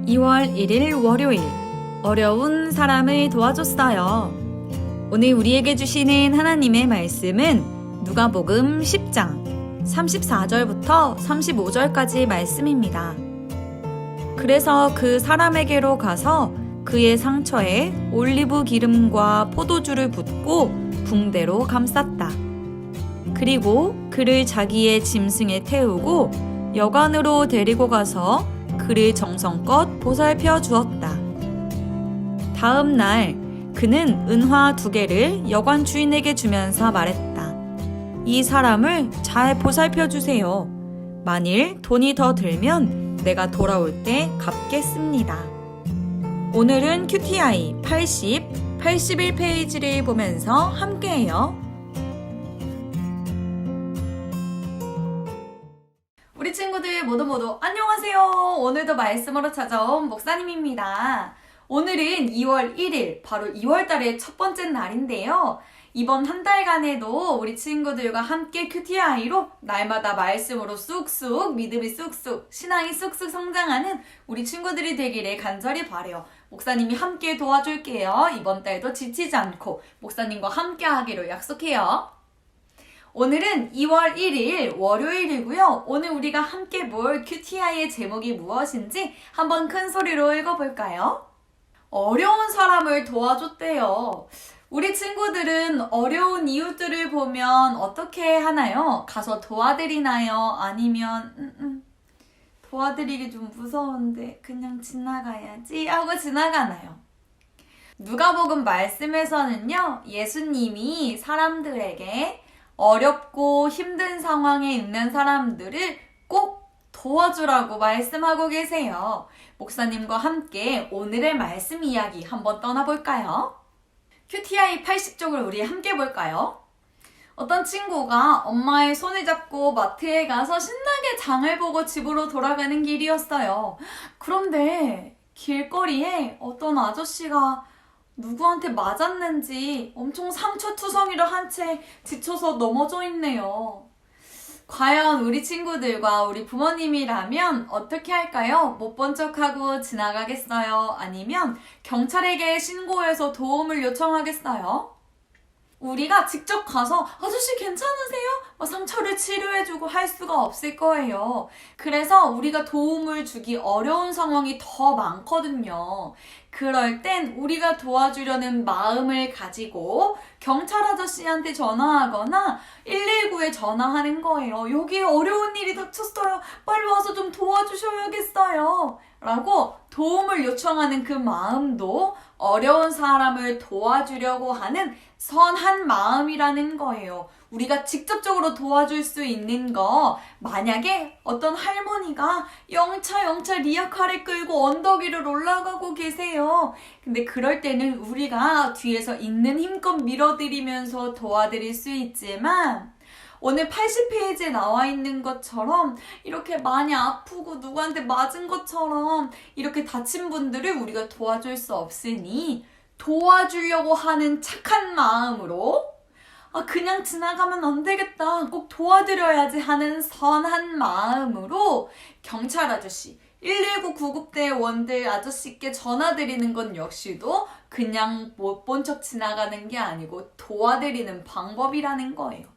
2월 1일 월요일, 어려운 사람을 도와줬어요. 오늘 우리에게 주시는 하나님의 말씀은 누가복음 10장 34절부터 35절까지 말씀입니다. 그래서 그 사람에게로 가서 그의 상처에 올리브 기름과 포도주를 붓고 붕대로 감쌌다. 그리고 그를 자기의 짐승에 태우고 여관으로 데리고 가서 그를 정성껏 보살펴 주었다. 다음 날 그는 은화 2개를 여관 주인에게 주면서 말했다. 이 사람을 잘 보살펴 주세요. 만일 돈이 더 들면 내가 돌아올 때 갚겠습니다. 오늘은 QTI 80, 81페이지를 보면서 함께해요. 우리 친구들 모두 안녕하세요. 오늘도 말씀으로 찾아온 목사님입니다. 오늘은 2월 1일, 바로 2월달의 첫 번째 날인데요. 이번 한 달간에도 우리 친구들과 함께 QTI로 날마다 말씀으로 쑥쑥, 믿음이 쑥쑥, 신앙이 쑥쑥 성장하는 우리 친구들이 되기를 간절히 바라요. 목사님이 함께 도와줄게요. 이번 달도 지치지 않고 목사님과 함께 하기로 약속해요. 오늘은 2월 1일 월요일이고요. 오늘 우리가 함께 볼 QTI의 제목이 무엇인지 한번 큰 소리로 읽어볼까요? 어려운 사람을 도와줬대요. 우리 친구들은 어려운 이웃들을 보면 어떻게 하나요? 가서 도와드리나요? 아니면 도와드리기 좀 무서운데 그냥 지나가야지 하고 지나가나요? 누가복음 말씀에서는요, 예수님이 사람들에게 어렵고 힘든 상황에 있는 사람들을 꼭 도와주라고 말씀하고 계세요. 목사님과 함께 오늘의 말씀 이야기 한번 떠나볼까요? QTI 80쪽을 우리 함께 볼까요? 어떤 친구가 엄마의 손을 잡고 마트에 가서 신나게 장을 보고 집으로 돌아가는 길이었어요. 그런데 길거리에 어떤 아저씨가 누구한테 맞았는지 엄청 상처투성이를 한 채 지쳐서 넘어져 있네요. 과연 우리 친구들과 우리 부모님이라면 어떻게 할까요? 못 본 척하고 지나가겠어요? 아니면 경찰에게 신고해서 도움을 요청하겠어요? 우리가 직접 가서 아저씨 괜찮으세요? 상처를 치료해주고 할 수가 없을 거예요. 그래서 우리가 도움을 주기 어려운 상황이 더 많거든요. 그럴 땐 우리가 도와주려는 마음을 가지고 경찰 아저씨한테 전화하거나 119에 전화하는 거예요. 여기 어려운 일이 닥쳤어요. 빨리 와서 좀 도와주셔야겠어요. 라고 도움을 요청하는 그 마음도 어려운 사람을 도와주려고 하는 선한 마음이라는 거예요. 우리가 직접적으로 도와줄 수 있는 거, 만약에 어떤 할머니가 영차 리아카를 끌고 언덕 위를 올라가고 계세요. 근데 그럴 때는 우리가 뒤에서 있는 힘껏 밀어드리면서 도와드릴 수 있지만 오늘 80페이지에 나와 있는 것처럼 이렇게 많이 아프고 누구한테 맞은 것처럼 이렇게 다친 분들을 우리가 도와줄 수 없으니 도와주려고 하는 착한 마음으로 그냥 지나가면 안 되겠다, 꼭 도와드려야지 하는 선한 마음으로 경찰 아저씨, 119 구급대원들 아저씨께 전화드리는 건 역시도 그냥 못 본 척 지나가는 게 아니고 도와드리는 방법이라는 거예요.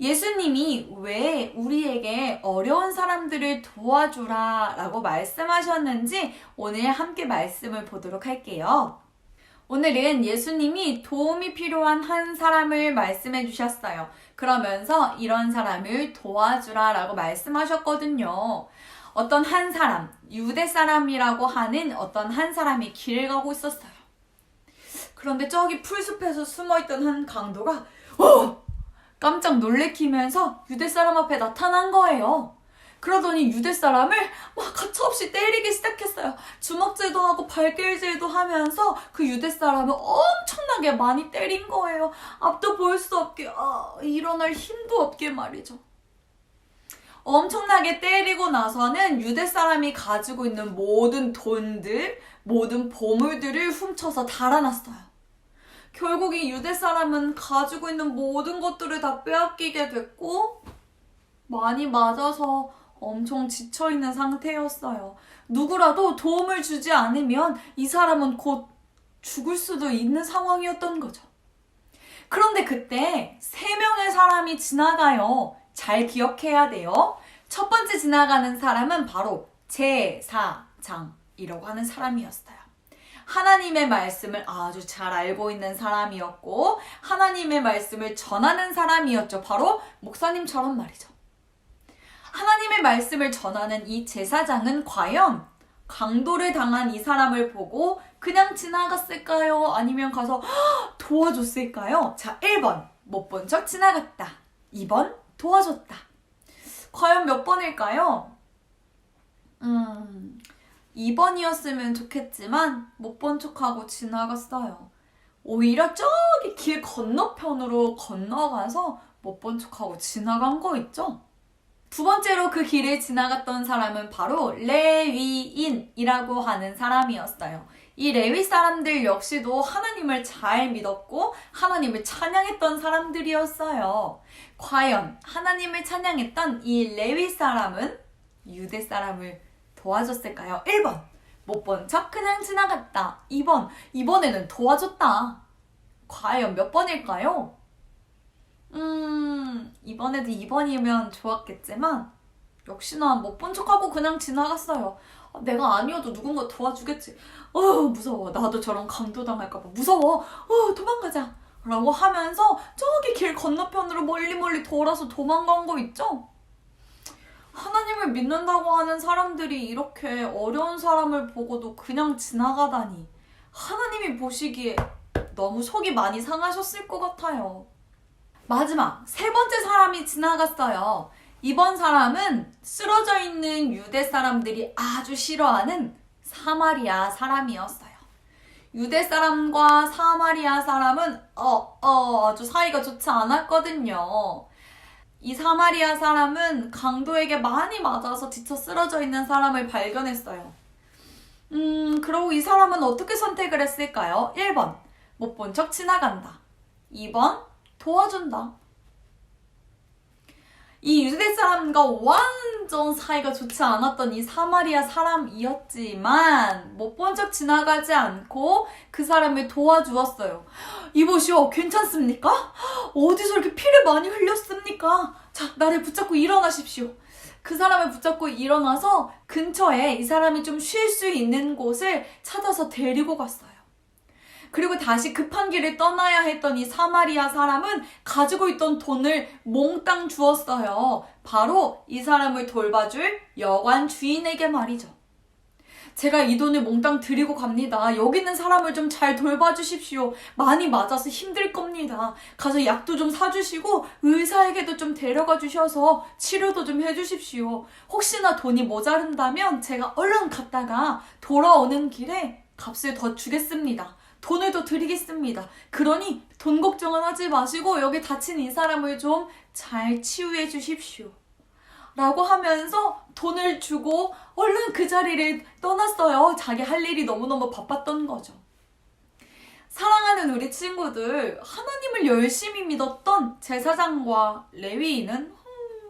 예수님이 왜 우리에게 어려운 사람들을 도와주라 라고 말씀하셨는지 오늘 함께 말씀을 보도록 할게요. 오늘은 예수님이 도움이 필요한 한 사람을 말씀해 주셨어요. 그러면서 이런 사람을 도와주라 라고 말씀하셨거든요. 어떤 한 사람, 유대 사람이라고 하는 어떤 한 사람이 길을 가고 있었어요. 그런데 저기 풀숲에서 숨어있던 한 강도가 깜짝 놀래키면서 유대 사람 앞에 나타난 거예요. 그러더니 유대 사람을 막 가차없이 때리기 시작했어요. 주먹질도 하고 발길질도 하면서 그 유대 사람을 엄청나게 많이 때린 거예요. 앞도 볼 수 없게, 일어날 힘도 없게 말이죠. 엄청나게 때리고 나서는 유대 사람이 가지고 있는 모든 돈들, 모든 보물들을 훔쳐서 달아났어요. 결국 이 유대 사람은 가지고 있는 모든 것들을 다 빼앗기게 됐고, 많이 맞아서 엄청 지쳐있는 상태였어요. 누구라도 도움을 주지 않으면 이 사람은 곧 죽을 수도 있는 상황이었던 거죠. 그런데 그때 3명의 사람이 지나가요. 잘 기억해야 돼요. 첫 번째 지나가는 사람은 바로 제사장이라고 하는 사람이었어요. 하나님의 말씀을 아주 잘 알고 있는 사람이었고 하나님의 말씀을 전하는 사람이었죠. 바로 목사님처럼 말이죠. 하나님의 말씀을 전하는 이 제사장은 과연 강도를 당한 이 사람을 보고 그냥 지나갔을까요? 아니면 가서 도와줬을까요? 자, 1번 못 본 척 지나갔다. 2번 도와줬다. 과연 몇 번일까요? 2번이었으면 좋겠지만 못 본 척하고 지나갔어요. 오히려 저기 길 건너편으로 건너가서 못 본 척하고 지나간 거 있죠? 두 번째로 그 길을 지나갔던 사람은 바로 레위인이라고 하는 사람이었어요. 이 레위 사람들 역시도 하나님을 잘 믿었고 하나님을 찬양했던 사람들이었어요. 과연 하나님을 찬양했던 이 레위 사람은 유대 사람을 도와줬을까요? 1번 못 본 척 그냥 지나갔다. 2번 이번에는 도와줬다. 과연 몇 번일까요? 이번에도 2번이면 좋았겠지만 역시나 못 본 척하고 그냥 지나갔어요. 내가 아니어도 누군가 도와주겠지. 무서워. 나도 저런 강도당할까봐 무서워. 도망가자. 라고 하면서 저기 길 건너편으로 멀리 돌아서 도망간 거 있죠? 하나님을 믿는다고 하는 사람들이 이렇게 어려운 사람을 보고도 그냥 지나가다니 하나님이 보시기에 너무 속이 많이 상하셨을 것 같아요. 마지막 3번째 사람이 지나갔어요. 이번 사람은 쓰러져 있는 유대 사람들이 아주 싫어하는 사마리아 사람이었어요. 유대 사람과 사마리아 사람은 아주 사이가 좋지 않았거든요. 이 사마리아 사람은 강도에게 많이 맞아서 지쳐 쓰러져 있는 사람을 발견했어요. 그러고 이 사람은 어떻게 선택을 했을까요? 1번 못 본 척 지나간다. 2번 도와준다. 이 유대 사람과 완전 사이가 좋지 않았던 이 사마리아 사람이었지만 못 본 척 지나가지 않고 그 사람을 도와주었어요. 이보시오, 괜찮습니까? 어디서 이렇게 피를 많이 흘렸습니까? 자, 나를 붙잡고 일어나십시오. 그 사람을 붙잡고 일어나서 근처에 이 사람이 좀 쉴 수 있는 곳을 찾아서 데리고 갔어요. 그리고 다시 급한 길을 떠나야 했던 이 사마리아 사람은 가지고 있던 돈을 몽땅 주었어요. 바로 이 사람을 돌봐줄 여관 주인에게 말이죠. 제가 이 돈을 몽땅 드리고 갑니다. 여기 있는 사람을 좀 잘 돌봐주십시오. 많이 맞아서 힘들 겁니다. 가서 약도 좀 사주시고 의사에게도 좀 데려가 주셔서 치료도 좀 해주십시오. 혹시나 돈이 모자른다면 제가 얼른 갔다가 돌아오는 길에 값을 더 주겠습니다. 돈을 더 드리겠습니다. 그러니 돈 걱정은 하지 마시고 여기 다친 이 사람을 좀 잘 치유해 주십시오. 라고 하면서 돈을 주고 얼른 그 자리를 떠났어요. 자기 할 일이 너무너무 바빴던 거죠. 사랑하는 우리 친구들, 하나님을 열심히 믿었던 제사장과 레위인은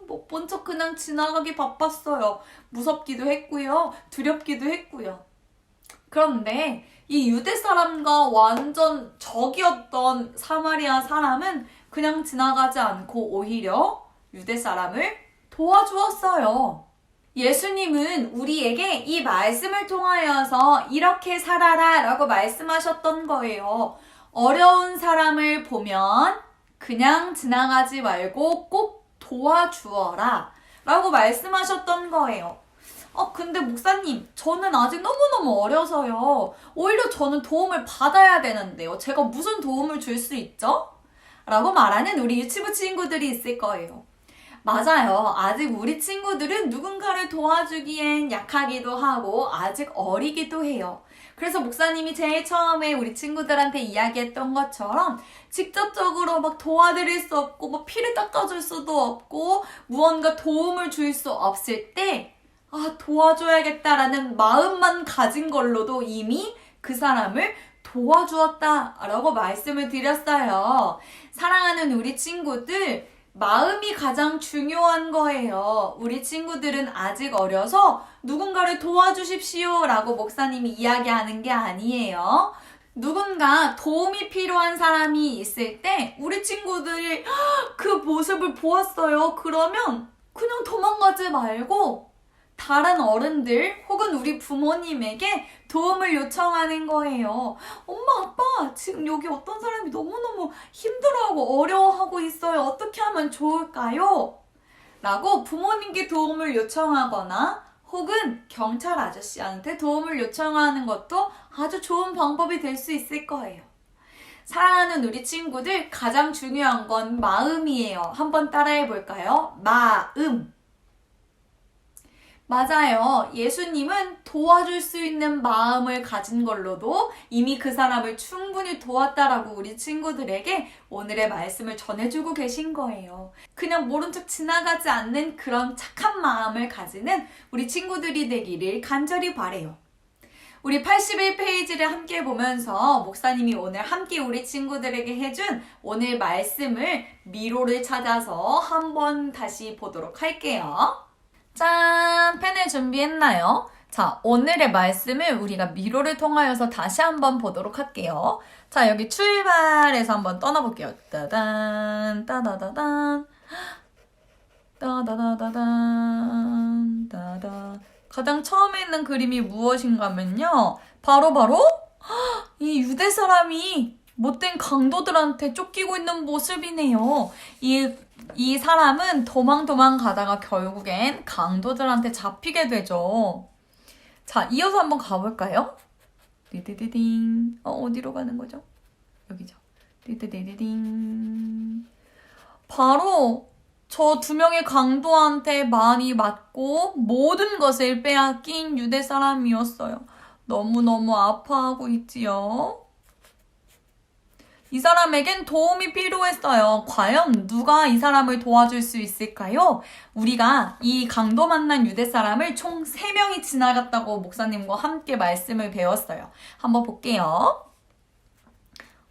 못 본 척 그냥 지나가기 바빴어요. 무섭기도 했고요. 두렵기도 했고요. 그런데 이 유대 사람과 완전 적이었던 사마리아 사람은 그냥 지나가지 않고 오히려 유대 사람을 도와주었어요. 예수님은 우리에게 이 말씀을 통하여서 이렇게 살아라 라고 말씀하셨던 거예요. 어려운 사람을 보면 그냥 지나가지 말고 꼭 도와주어라 라고 말씀하셨던 거예요. 근데 목사님, 저는 아직 너무너무 어려서요. 오히려 저는 도움을 받아야 되는데요. 제가 무슨 도움을 줄 수 있죠? 라고 말하는 우리 유치부 친구들이 있을 거예요. 맞아요. 아직 우리 친구들은 누군가를 도와주기엔 약하기도 하고 아직 어리기도 해요. 그래서 목사님이 제일 처음에 우리 친구들한테 이야기했던 것처럼 직접적으로 막 도와드릴 수 없고 뭐 피를 닦아줄 수도 없고 무언가 도움을 줄 수 없을 때 도와줘야겠다라는 마음만 가진 걸로도 이미 그 사람을 도와주었다라고 말씀을 드렸어요. 사랑하는 우리 친구들, 마음이 가장 중요한 거예요. 우리 친구들은 아직 어려서 누군가를 도와주십시오 라고 목사님이 이야기하는 게 아니에요. 누군가 도움이 필요한 사람이 있을 때 우리 친구들이 그 모습을 보았어요. 그러면 그냥 도망가지 말고 다른 어른들 혹은 우리 부모님에게 도움을 요청하는 거예요. 엄마, 아빠, 지금 여기 어떤 사람이 너무너무 힘들어하고 어려워하고 있어요. 어떻게 하면 좋을까요? 라고 부모님께 도움을 요청하거나 혹은 경찰 아저씨한테 도움을 요청하는 것도 아주 좋은 방법이 될 수 있을 거예요. 사랑하는 우리 친구들, 가장 중요한 건 마음이에요. 한번 따라해 볼까요? 마음. 맞아요. 예수님은 도와줄 수 있는 마음을 가진 걸로도 이미 그 사람을 충분히 도왔다라고 우리 친구들에게 오늘의 말씀을 전해주고 계신 거예요. 그냥 모른 척 지나가지 않는 그런 착한 마음을 가지는 우리 친구들이 되기를 간절히 바래요. 우리 81페이지를 함께 보면서 목사님이 오늘 함께 우리 친구들에게 해준 오늘 말씀을 미로를 찾아서 한번 다시 보도록 할게요. 짠! 펜을 준비했나요? 자, 오늘의 말씀을 우리가 미로를 통하여서 다시 한번 보도록 할게요. 자, 여기 출발해서 한번 떠나볼게요. 따단, 따다다단, 따다다다단, 따다. 가장 처음에 있는 그림이 무엇인가면요. 바로 이 유대 사람이 못된 강도들한테 쫓기고 있는 모습이네요. 이 사람은 도망 가다가 결국엔 강도들한테 잡히게 되죠. 자, 이어서 한번 가볼까요? 디디디딩. 어디로 가는 거죠? 여기죠. 디디디딩. 바로 저 두 명의 강도한테 많이 맞고 모든 것을 빼앗긴 유대 사람이었어요. 너무너무 아파하고 있지요. 이 사람에겐 도움이 필요했어요. 과연 누가 이 사람을 도와줄 수 있을까요? 우리가 이 강도 만난 유대 사람을 총 3명이 지나갔다고 목사님과 함께 말씀을 배웠어요. 한번 볼게요.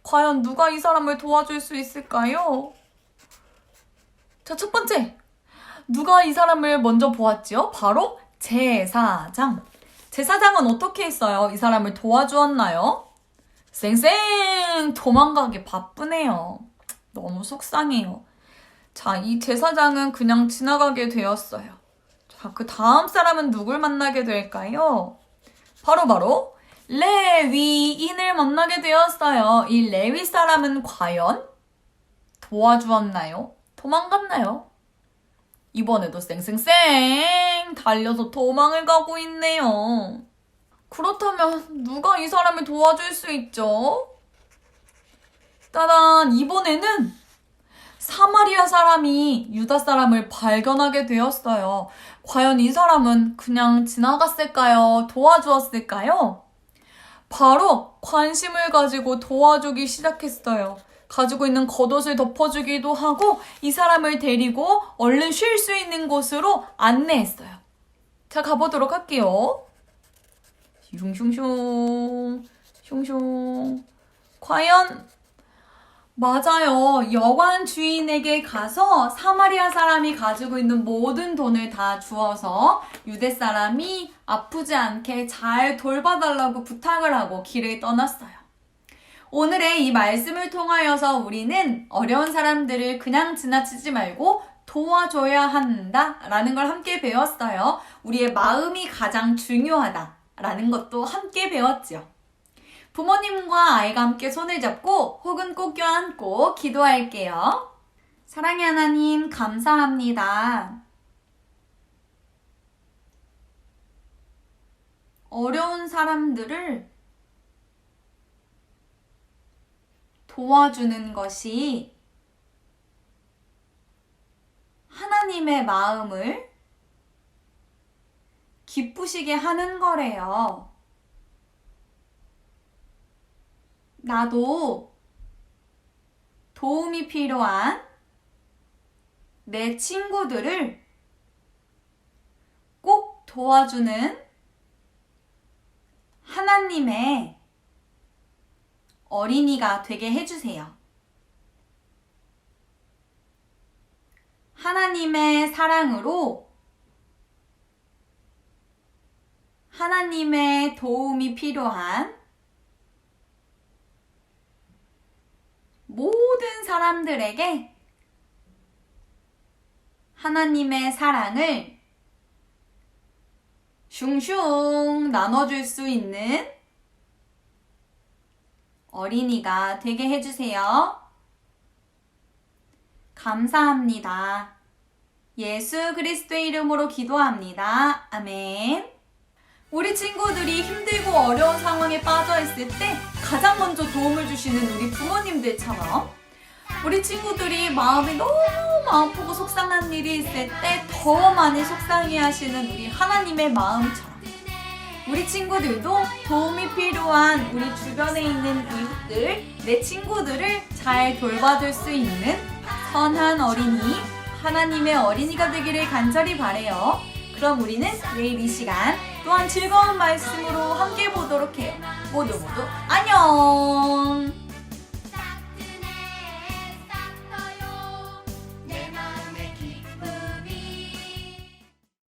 과연 누가 이 사람을 도와줄 수 있을까요? 자, 첫 번째. 누가 이 사람을 먼저 보았지요? 바로 제사장. 제사장은 어떻게 했어요? 이 사람을 도와주었나요? 쌩쌩 도망가기 바쁘네요. 너무 속상해요. 자, 이 제사장은 그냥 지나가게 되었어요. 자, 그 다음 사람은 누굴 만나게 될까요? 바로 레위인을 만나게 되었어요. 이 레위 사람은 과연 도와주었나요? 도망갔나요? 이번에도 쌩쌩쌩 달려서 도망을 가고 있네요. 그렇다면 누가 이 사람을 도와줄 수 있죠? 따단! 이번에는 사마리아 사람이 유다 사람을 발견하게 되었어요. 과연 이 사람은 그냥 지나갔을까요? 도와주었을까요? 바로 관심을 가지고 도와주기 시작했어요. 가지고 있는 겉옷을 덮어주기도 하고 이 사람을 데리고 얼른 쉴 수 있는 곳으로 안내했어요. 자, 가보도록 할게요. 슝슝슝 슝슝. 과연 맞아요. 여관 주인에게 가서 사마리아 사람이 가지고 있는 모든 돈을 다 주어서 유대 사람이 아프지 않게 잘 돌봐달라고 부탁을 하고 길을 떠났어요. 오늘의 이 말씀을 통하여서 우리는 어려운 사람들을 그냥 지나치지 말고 도와줘야 한다라는 걸 함께 배웠어요. 우리의 마음이 가장 중요하다라는 것도 함께 배웠죠. 부모님과 아이가 함께 손을 잡고 혹은 꼭 껴안고 기도할게요. 사랑의 하나님, 감사합니다. 어려운 사람들을 도와주는 것이 하나님의 마음을 기쁘시게 하는 거래요. 나도 도움이 필요한 내 친구들을 꼭 도와주는 하나님의 어린이가 되게 해주세요. 하나님의 사랑으로 하나님의 도움이 필요한 모든 사람들에게 하나님의 사랑을 슝슝 나눠줄 수 있는 어린이가 되게 해주세요. 감사합니다. 예수 그리스도의 이름으로 기도합니다. 아멘. 우리 친구들이 힘들고 어려운 상황에 빠져 있을 때 가장 먼저 도움을 주시는 우리 부모님들처럼 우리 친구들이 마음이 너무 아프고 속상한 일이 있을 때 더 많이 속상해 하시는 우리 하나님의 마음처럼 우리 친구들도 도움이 필요한 우리 주변에 있는 이웃들, 내 친구들을 잘 돌봐줄 수 있는 선한 어린이, 하나님의 어린이가 되기를 간절히 바라요. 그럼 우리는 내일 이 시간 또한 즐거운 말씀으로 함께 보도록 해요. 모두 안녕!